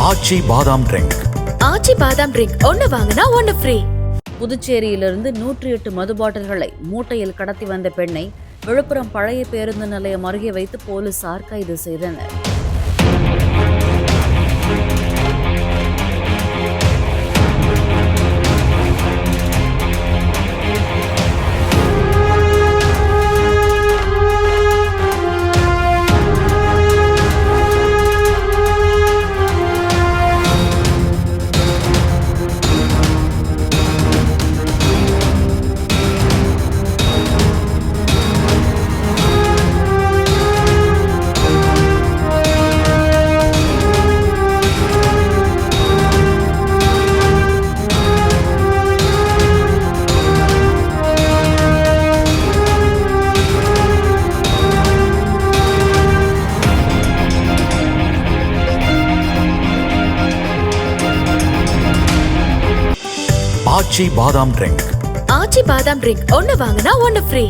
ஆச்சி பாதாம் ட்ரிங்க். ஆச்சி பாதாம் ட்ரிங்க் ஒன்னு வாங்கினா ஒன்னு ஃப்ரீ. புதுச்சேரியிலிருந்து 108 மது பாட்டில்களை மூட்டையில் கடத்தி வந்த பெண்ணை விழுப்புரம் பழைய பேருந்து நிலையம் அருகே வைத்து போலீசார் கைது செய்தனர். ஆச்சி பாதாம் ட்ரிங்க். ஆச்சி பாதாம் ட்ரிங்க் ஒன்னு வாங்கினா ஒன்னு ஃப்ரீ.